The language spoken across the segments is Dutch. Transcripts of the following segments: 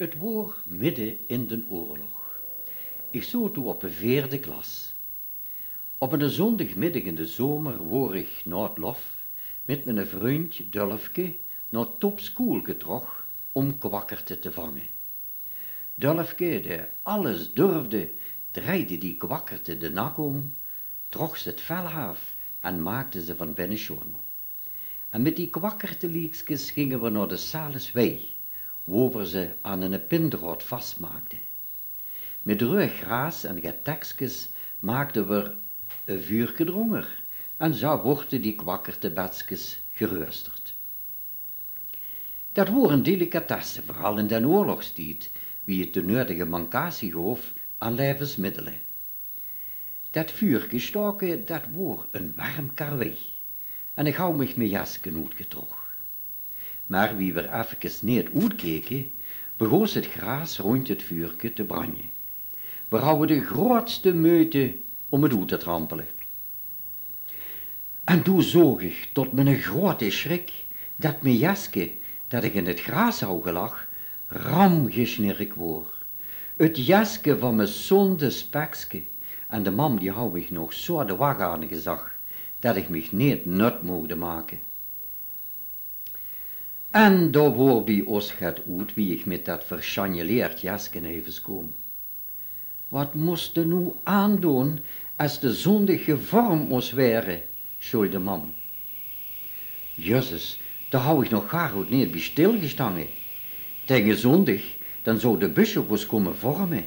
Het woor midden in de oorlog. Ik zat toen op de 4e klas. Op een zondagmiddag in de zomer woor ik na het lof met mijn vriendje Dulfke naar top school getrokken om kwakkerte te vangen. Dulfke, die alles durfde, draaide die kwakkerte de nak om, trok ze het vel af en maakte ze van binnen schoon. En met die kwakkerteliekjes gingen we naar de Salesweg, waar we ze aan een pindraad vastmaakten. Met ruig gras en getekskes maakten we een vuurke dronger en zo worden die kwakkertebedskes geroosterd. Dat waren een delicatesse, vooral in den oorlogstijd, wie het de nodige mancatie gaf aan levensmiddelen. Dat vuurke stoken, dat was een warm karwei, en ik hou mich mijn jasken uitgetrokken. Maar wie we even niet uitkeken, begon het gras rond het vuurke te branden. We houden de grootste meute om het uit te trampelen. En toen zag ik tot mijn grote schrik dat mijn jasje, dat ik in het grasauge lag, ramgesnirk word. Het jasje van mijn zonde spekske, en de mam die hou ik nog zo de wacht aan gezag, dat ik mich niet nut mocht maken. En daar word bij ons gaat uit wie ik met dat verschanjeleerd jasje even kom. Wat moest er nu aandoen als de zondige vorm moest waren, zei de mam. Jezus, daar hou ik nog graag goed niet bij stilgestangen. Tegen zondag, dan zou de bisschop eens komen vormen.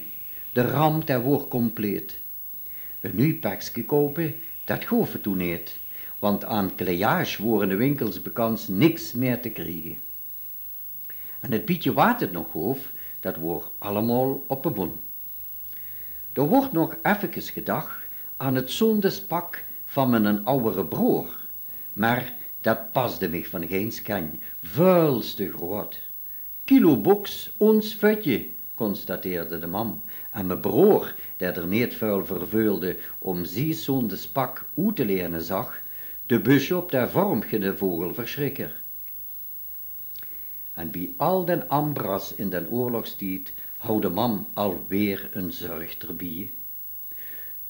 De ram der wordt compleet. Een nieuw pakje kopen, dat gaf het toen niet, want aan kleage worden de winkels bekend niks meer te krijgen. En het bietje wat het nog gaf, dat wordt allemaal op de bon. Er wordt nog even gedacht aan het zondespak van mijn oudere broer, maar dat paste mich van geen skan, vuils te groot. Kilo boks, ons vetje, constateerde de mam, en mijn broer, dat er niet vuil verveulde om zie zondespak uit te leren zag, de bisschop der vormge de vogelverschrikker. En bij al den ambras in den oorlogstijd hou de mam alweer een zorg erbij.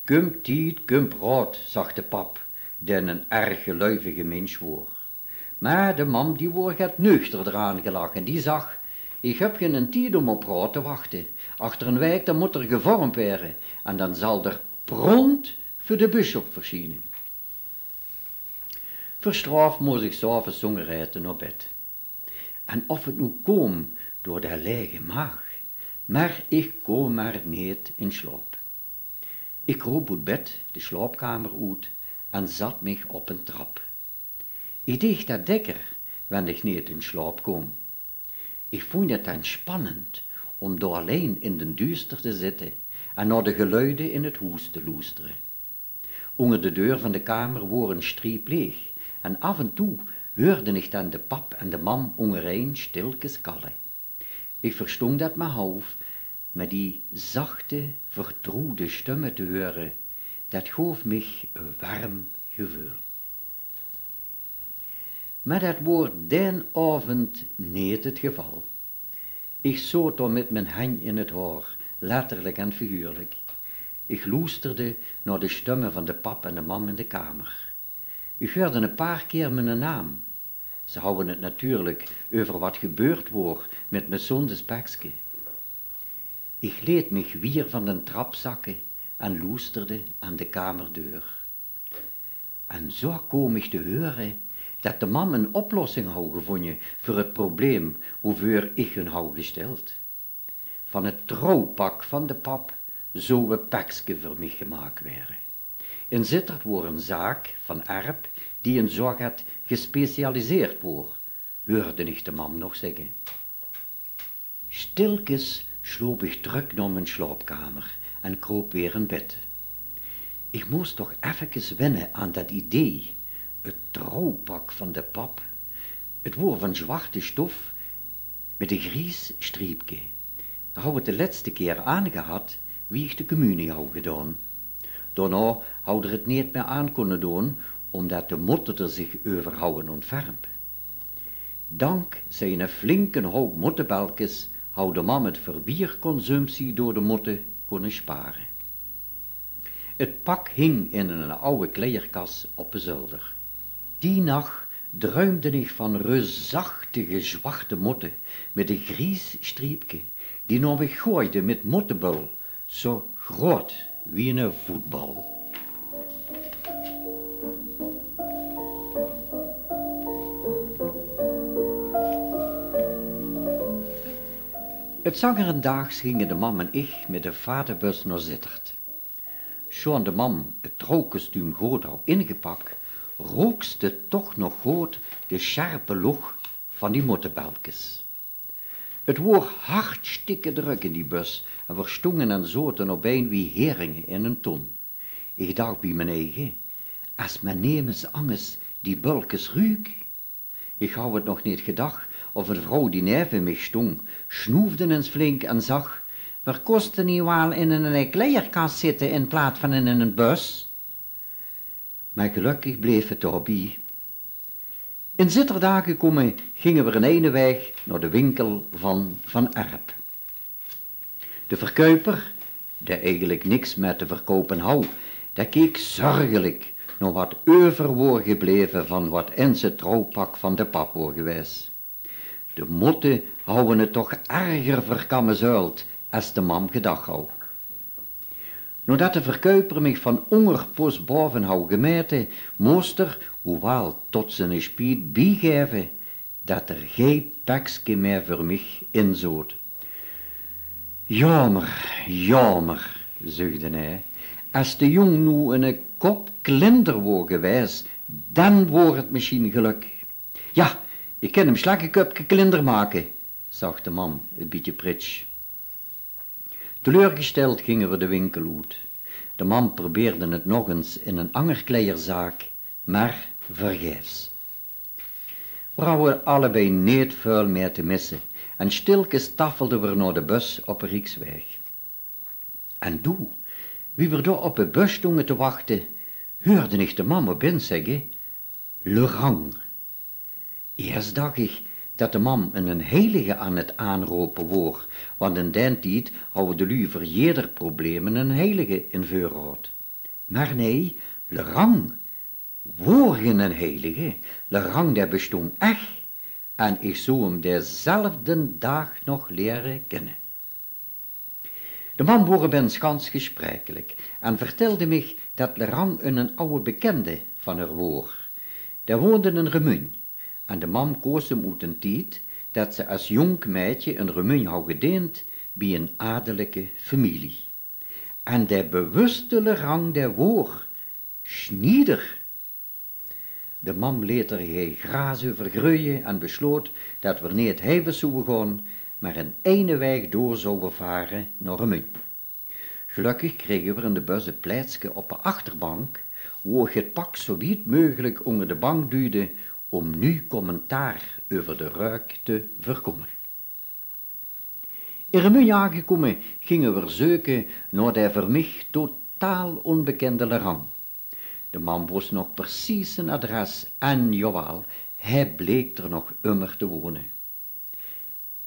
Kum tijd, kum brood, zag de pap, den een erg geluivige mens woor. Maar de mam die woor gaat nuchter eraan gelachen, die zag, ik heb geen tijd om op brood te wachten. Achter een week dan moet er gevormd worden, en dan zal er prompt voor de bisschop verschijnen. Verstraft moest ik 's avonds honger eten naar bed. En of het nu kwam door de lege maag, maar ik kon maar niet in slaap. Ik kroop uit bed, de slaapkamer uit, en zat mich op een trap. Ik deed dat dekker, wanneer ik niet in slaap kom. Ik vond het dan spannend om daar alleen in den duister te zitten en naar de geluiden in het huis te luisteren. Onder de deur van de kamer waren striep leeg, en af en toe hoorde ik dan de pap en de mam ondereen stilkes kallen. Ik verstond dat mijn hoofd met die zachte, vertrouwde stemmen te horen, dat gaf mich een warm gevoel. Maar dat wordt den avond niet het geval. Ik zat er met mijn hand in het haar, letterlijk en figuurlijk. Ik luisterde naar de stemmen van de pap en de mam in de kamer. Ik hoorde een paar keer mijn naam. Ze houden het natuurlijk over wat gebeurd wordt met mijn zondespekske. Ik leed mich weer van de trap zakken en luisterde aan de kamerdeur. En zo kom ik te horen dat de mam een oplossing had gevonden voor het probleem waarvoor ik hun had gesteld. Van het trouwpak van de pap zou een pakske voor mij gemaakt werden. In Sittard wordt een zaak van Arp die in zorg had gespecialiseerd wordt, hoorde ik de mam nog zeggen. Stilkes sloop ik terug naar mijn slaapkamer en kroop weer in bed. Ik moest toch even wennen aan dat idee, het trouwpak van de pap. Het was van zwarte stof met een gries striepje. Dat had het de laatste keer aangehad wie ik de communie had gedaan. Daarna had er het niet meer aan kunnen doen, omdat de motten er zich overhouden ontfermt. Dank zijn flinke hoop mottenbelkes hou de mam het verbierconsumptie door de motten kunnen sparen. Het pak hing in een oude kleerkas op de zolder. Die nacht druimde ik van reusachtige zwarte motten met een gries striepje, die nog me gooide met mottenbul, zo groot wie een voetbal. Het zangerendaags gingen de mam en ik met de vaderbus naar Zittert. Zo'n de mam het trouwkostuum goed had ingepakt, rookste toch nog goed de scherpe lucht van die mottenbelkes. Het woord hartstikke druk in die bus en we stonden en zoten op een wie heringen in een ton. Ik dacht bij mijn eigen, als men nemens anges die bulkes ruik. Ik hou het nog niet gedacht of een vrouw die neven mij stond, snoefde eens flink en zag, we kosten niet wel in een kleerkast zitten in plaats van in een bus. Maar gelukkig bleef het daarbij. In Zitterdagen gekomen gingen we een ene weg naar de winkel van Erp. De verkoper, die eigenlijk niks met te verkopen hou, die keek zorgelijk naar wat over was gebleven van wat in zijn trouwpak van de pap was geweest. De motten houden het toch erger verkammen zuild als de mam gedacht hou. Nadat de verkoper mij van ongerpost boven hou gemeten, moest er, hoewel tot zijn spied bijgeven, dat er geen pakje meer voor mij inzoot. Jammer, zuchtte hij, als de jong nu een kop klinder was geweest, dan wordt het misschien geluk. Ja, ik kan hem slag een kopje klinder maken, zag de mam een beetje prits. Teleurgesteld gingen we de winkel uit. De man probeerde het nog eens in een angerkleierzaak, maar vergeefs. We hadden allebei niet veel meer te missen en stilkens staffelden we naar de bus op de Rijksweg. En toen, wie we daar op de bus stonden te wachten, hoorde ik de man op binnen zeggen, Le Rang. Eerst dacht ik dat de man een heilige aan het aanroepen was, want in die tijd hadden de lui voor jeder problemen een heilige in vuur had. Maar nee, Le Rang, geen een heilige, Le Rang der bestond echt, en ik zou hem dezelfde dag nog leren kennen. De man was ben schans gesprekelijk en vertelde mij dat Le Rang een oude bekende van haar was. Daar woonde een remun. En de mam koos hem uit een tijd dat ze als jong meidje een remun had gedeend bij een adellijke familie. En de bewuste rang der woor, Schnieder. De mam liet er geen graas over groeien en besloot dat we niet heven zouden gaan, maar een ene weg door zouden varen naar Remun. Gelukkig kregen we in de bus een plaatsje op de achterbank, waar ik het pak zo niet mogelijk onder de bank duwde, om nu commentaar over de ruik te voorkomen. In Remun aangekomen gingen we zoeken naar de voor mij totaal onbekende Le Rang. De man wist nog precies zijn adres en jawel, hij bleek er nog immer te wonen.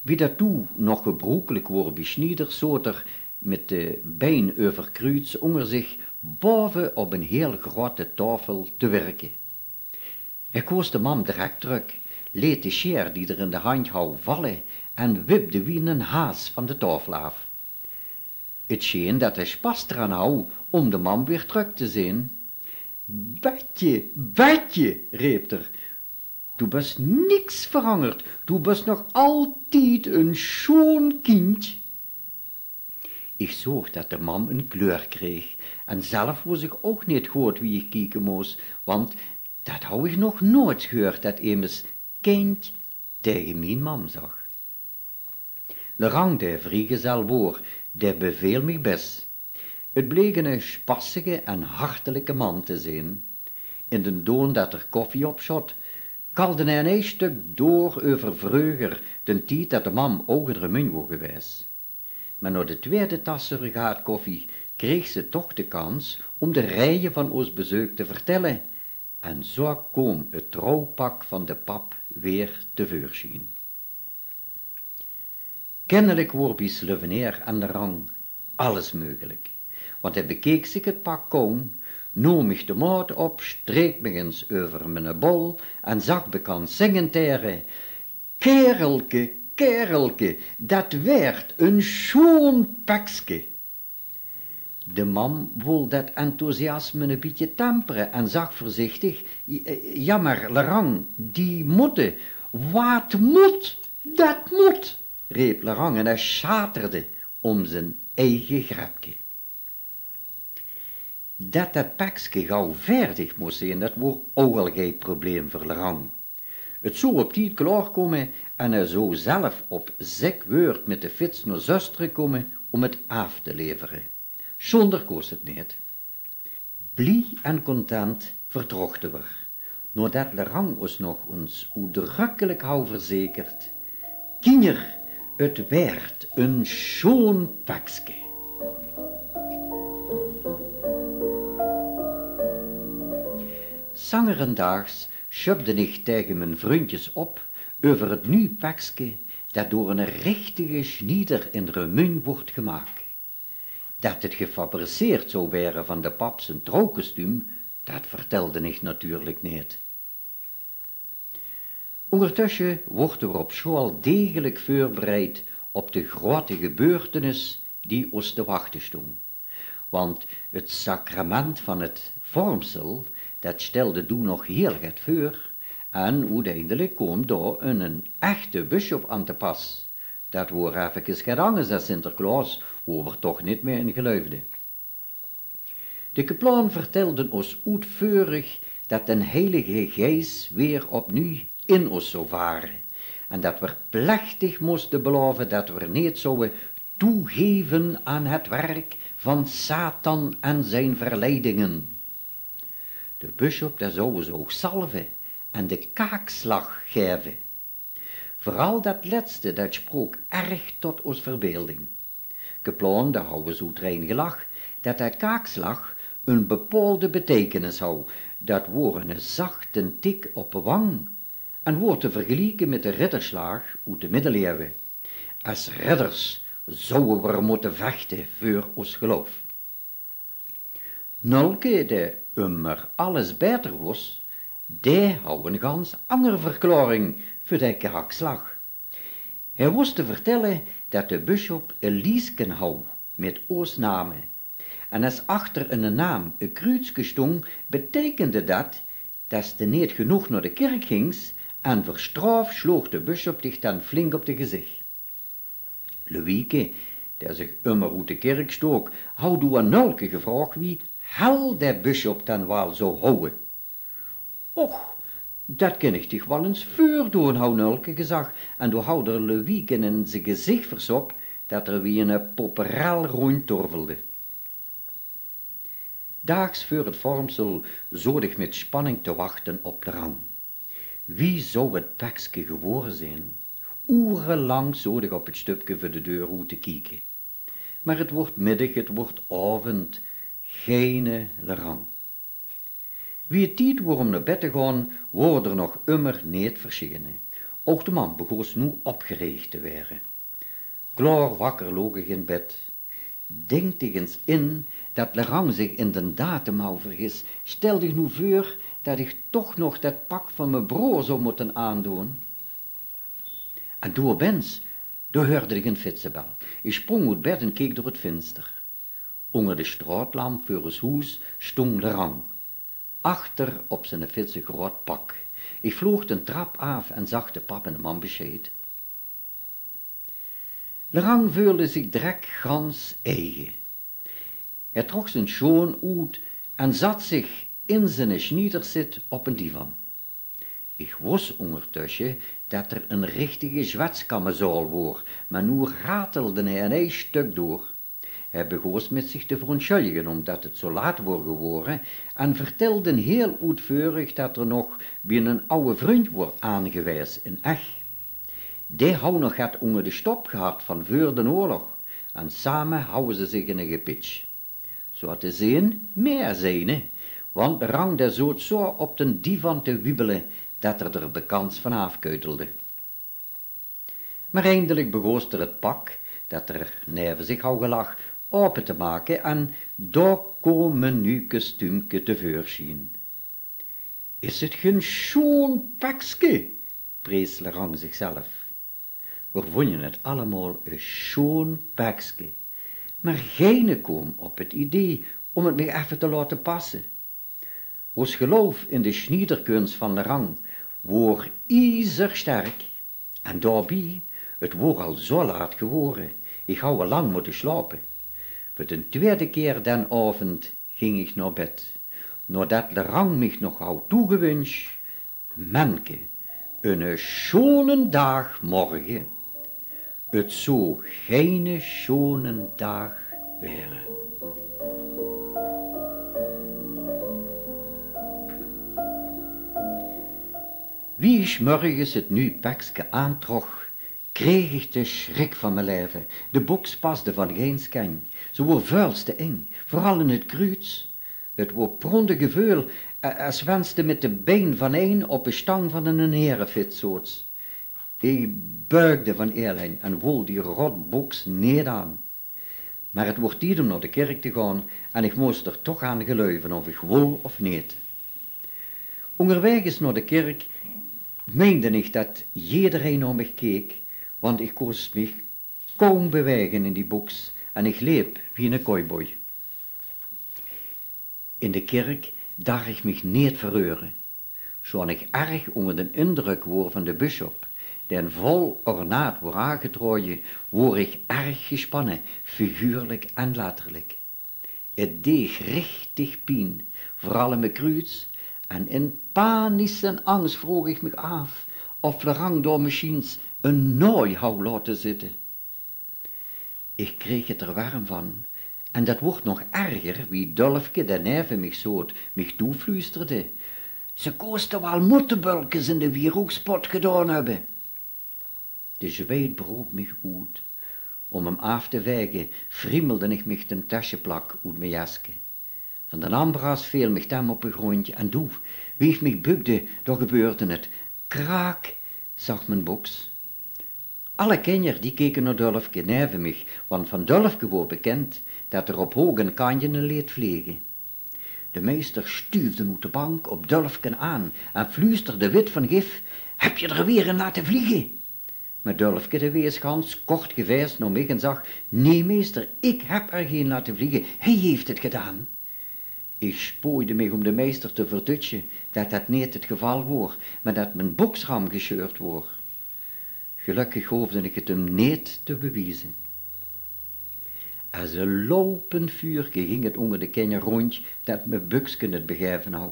Wie daartoe nog gebruikelijk wordt bij Schnieder, zoot er met de been over kruids onder zich boven op een heel grote tafel te werken. Hij koos de man direct terug, leed de scher die er in de hand hou vallen en wipte wie een haas van de tafel af. Het scheen dat hij spas eraan hou om de man weer terug te zien. Betje, riep er. Du bist niks veranderd, du bist nog altijd een schoon kind. Ik zag dat de man een kleur kreeg en zelf wist ik ook niet goed wie ik kijken moest, want dat hou ik nog nooit gehoord dat immers kind tegen mijn mam zag. Le Rang, de vrijgezel woor, der beveel mij best. Het bleek een spassige en hartelijke man te zijn. In de doon dat er koffie op zat, kalde hij een stuk door over vroeger, de tijd dat de mam ook in Remun was geweest. Maar na de tweede tas surrogaat koffie kreeg ze toch de kans om de rijen van ons bezoek te vertellen. En zo kwam het trouwpak van de pap weer tevoorschijn. Kennelijk wordt bij Sleveneer aan de rang alles mogelijk, want hij bekeek zich het pak koom, nam mich de maat op, streek me eens over mijn bol en zag bekend zingen teren: kerelke, kerelke, dat werd een schoon pakske. De man wilde dat enthousiasme een beetje temperen en zag voorzichtig: ja maar, Larang, die moeten, wat moet, dat moet, riep Larang en hij schaterde om zijn eigen grapje. Dat pakske gauw verdig moest zijn, dat was ook al geen probleem voor Larang. Het zou op tijd klaarkomen en hij zou zelf op 6 woord met de fiets naar zuster komen om het af te leveren. Zonder kost het niet. Blij en content vertrochten we, nadat Larang ons nog eens uitdrukkelijk hou verzekerd: Kinder, het werd een schoon pakske. Zangerendaags schubde ik tegen mijn vriendjes op over het nieuw pakske dat door een richtige schnieder in Remun wordt gemaakt. Dat het gefabriceerd zou worden van de pap zijn trouwkostuum, dat vertelde ik natuurlijk niet. Ondertussen wordt er op school degelijk voorbereid op de grote gebeurtenis die ons te wachten stond. Want het sacrament van het vormsel, dat stelde toen nog heel het voor, en uiteindelijk kwam daar een echte bisschop aan te pas. Dat wordt even geen anders dan Sinterklaas, waar we toch niet meer in geloofden. De kaplaan vertelde ons uitvoerig dat de heilige geest weer opnieuw in ons zou varen, en dat we plechtig moesten beloven dat we niet zouden toegeven aan het werk van Satan en zijn verleidingen. De bisschop dat zou ons ook salven en de kaakslag geven. Vooral dat laatste, dat sprook erg tot ons verbeelding. Kaplaan, daar houden zo trein gelach, dat dat kaakslag een bepaalde betekenis houdt. Dat wordt een zachte tik op de wang en wordt te vergelijken met de ridderslag uit de middeleeuwen. Als ridders zouden we moeten vechten voor ons geloof. Nolke, de immer alles beter was, die hou een gans andere verklaring voor die kaakslag. Hij wist te vertellen dat de bisschop een liesken hou met oosnamen. En als achter een naam een kruidsje stond, betekende dat ze niet genoeg naar de kerk gings en voor straf sloeg de bisschop zich dan flink op de gezicht. Louieke, die zich immer uit de kerk stook, had aan Nolke gevraagd wie hel de bisschop dan wel zou houden. Och, dat ken ik toch wel eens voordoen, hou Nolke gezag, en toen hou er Louieke in zijn gezicht versop, dat er wie een popperel rondtorvelde. Daags voor het vormsel zat ik met spanning te wachten op de rang. Wie zou het pakske geworden zijn? Urenlang zat ik op het stupje voor de deur uit te kijken. Maar het wordt middag, het wordt avond, geen Larang. Wie het tijd wordt om naar bed te gaan, wordt er nog immer niet verschenen. Ook de man begon nu opgeregen te worden. Klaar wakker loog ik in bed. Denk eens in dat Larang zich in de datum hou vergis. Stel dich nu voor dat ik toch nog dat pak van mijn broer zou moeten aandoen. En door bens, daar hoorde ik een fietsenbel. Ik sprong uit bed en keek door het venster. Onder de straatlamp voor ons huis stond Larang. Achter op zijn fiets een groot pak. Ik vloog de trap af en zag de pap en de man bescheid. Larang voelde zich direct gans eigen. Hij trok zijn schoen uit en zat zich in zijn schniederzit op een divan. Ik wist ondertussen dat er een richtige zwetskammer zou worden, maar nu ratelde hij een heel stuk door. Hij begon met zich te verontschuldigen omdat het zo laat was geworden en vertelde heel uitvoerig dat er nog bij een oude vriend wordt aangewezen in Ech. Die hou nog het onder de stop gehad van voor de oorlog en samen houden ze zich in een gepitch. Zo had de zin meer zijn, want Rang der zoot zo op den divan te wiebelen dat er bekans van afkeutelde. Maar eindelijk begoos er het pak, dat er neven zich hou gelag, open te maken en daar komen nu kostuumke tevoorschijn. Is het geen schoon pakske, prees Lerang zichzelf. We vonden het allemaal een schoon pakske, maar geen kwam op het idee om het me even te laten passen. Ons geloof in de schniederkunst van Lerang wordt ijzersterk en daarbij, het wordt al zo laat geworden, ik hou al lang moeten slapen. Voor de tweede keer den avond ging ik naar bed, nadat Lerang mich nog had toegewünscht, Menke, een schone dag morgen. Het zou geen schone dag wäre. Wie ik morgens het nu pakske aantrok, kreeg ik de schrik van mijn leven. De boeks paste van geen skijn. Ze wordt vuilste eng, vooral in het kruids. Het wordt prondige veul, als wenste met de been van een op de stang van een herenfitsoorts. Ik buigde van eerlijn en wol die rotboeks niet aan. Maar het wordt tijd om naar de kerk te gaan en ik moest er toch aan geloven of ik wil of niet. Onderweg naar de kerk meende ik dat iedereen naar me keek, want ik kon me kaum bewegen in die boeks en ik leep wie een cowboy. In de kerk dacht ik mich niet verreuren, zoals ik erg onder de indruk word van de bisschop, die vol ornaat wordt aangetrokken, word ik erg gespannen, figuurlijk en letterlijk. Het deed richtig pijn, vooral in mijn kruids, en in panische angst vroeg ik me af of Lerang door misschien een nooi hou laten zitten. Ik kreeg het er warm van, en dat wordt nog erger wie Dolfke de neven mich toefluisterde. Ze kosten wel mottebulkes in de wierookspot gedaan hebben. De zweet brook mich uit. Om hem af te wegen, friemelde ik mich den tascheplak uit mijn jaske. Van den ambras viel mich dan op een grondje en doef, wie ik mich bukte, dan gebeurde het. Kraak, zag mijn boks. Alle kenjer die keken naar Dolfke neven mich, want van Dolfke wordt bekend dat er op hoge kanjen leed vliegen. De meester stuufde uit de bank op Dolfke aan en fluisterde wit van gif, heb je er weer een laten vliegen? Maar Dolfke de weeskans kort gewijs naar mij en zag, nee meester, ik heb er geen laten vliegen, hij heeft het gedaan. Ik spooide mij om de meester te verdutsen dat dat niet het geval wordt, maar dat mijn boksram gescheurd wordt. Gelukkig hoefde ik het hem niet te bewijzen. Als een lopend vuurke ging het onder de kenjer rond dat mijn buksken het begeven hou.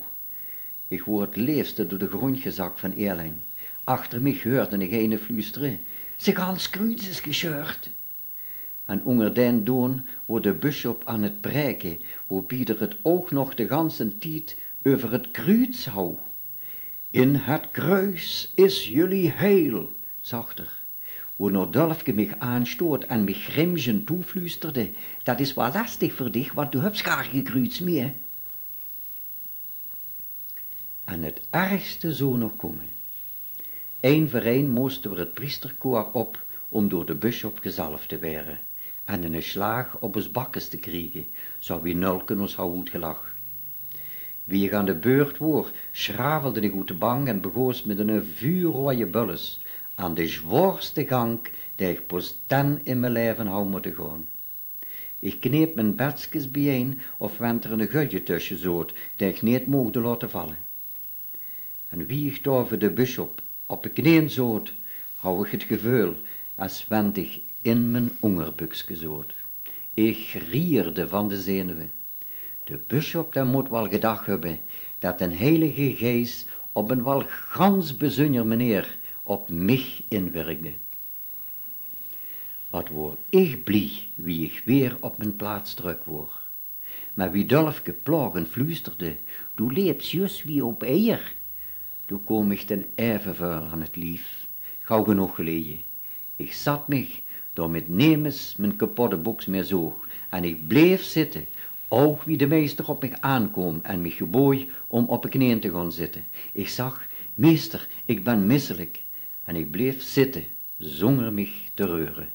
Ik word het leefste door de grond gezakt van eerlijn. Achter mij hoorde ik een fluisteren, ze gaan skruids is gescheurd. En onder den doon wordt de bisschop aan het prijken, waarbij er het oog nog de ganse tijd over het kruids hou. In het kruis is jullie heil, zachter. Wanneer Dolfke mich aanstoot en mich grimschen toefluisterde, dat is wel lastig voor dich, want du hebt geen kruids meer. En het ergste zou nog komen. Eén voor één moesten we het priesterkoor op om door de bisschop gezalfd te worden en een slag op ons bakkes te krijgen, zou wie nulken ons hou uitgelach. Wie ik aan de beurt woor, schravelde ik uit de bank en begoos met een vuurrooie bulles aan de zwaarste gang die ik pas dan in mijn leven hou moeten gaan. Ik kneep mijn bedskes bijeen of wend er een gutje tussen zoot die ik niet mocht laten vallen. En wie ik daar voor de bisschop op de knieën zoot, hou ik het gevoel als wend ik in mijn ongerbukske zoot. Ik rierde van de zenuwen. De bisschop daar moet wel gedacht hebben dat een heilige geest op een wel gans bijzonder manier op mich inwerkte. Wat word ik blij wie ik weer op mijn plaats terug word. Maar wie Dolfke plagen fluisterde, du leept juist wie op eier. Toen kom ik ten evenvuil aan het lief, gauw genoeg geleden. Ik zat mich, door met nemes mijn kapotte boeks meer zoog, en ik bleef zitten, ook wie de meester op mich aankwam en mich gebooi om op de knieën te gaan zitten. Ik zag, meester, ik ben misselijk, en ik bleef zitten, zonder mich te reuren.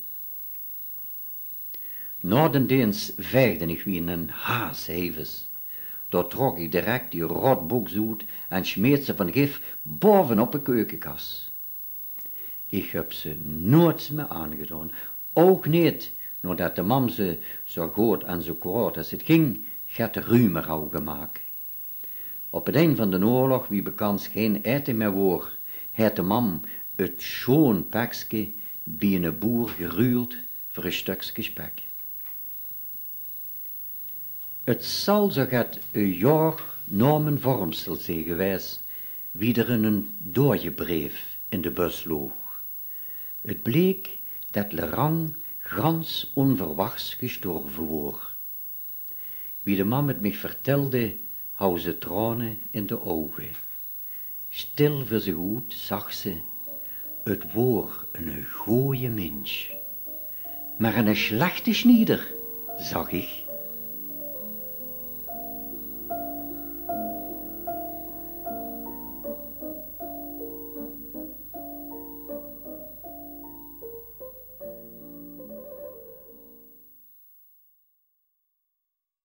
Noordendeens veegde ik wie een haas hevens. Daar trok ik direct die rotboeks uit en smeet ze van gif bovenop de keukenkas. Ik heb ze nooit meer aangedaan, ook niet nadat de mam ze zo goed en zo kwaad als het ging, gaat de ruimer al gemaakt. Op het eind van de oorlog, wie bekans geen eten meer woor, had de mam het schoon pakske bij een boer geruild voor een stukje spek. Het zal zo gaat een jaar na mijn vormsel zijn geweest, wie er een doorjebrief in de bus loog. Het bleek dat Lerang gans onverwachts gestorven woor. Wie de man het mij vertelde, hou ze tranen in de ogen. Stil voor ze goed zag ze, het woor een gooie mens. Maar een slechte schnieder, zag ik.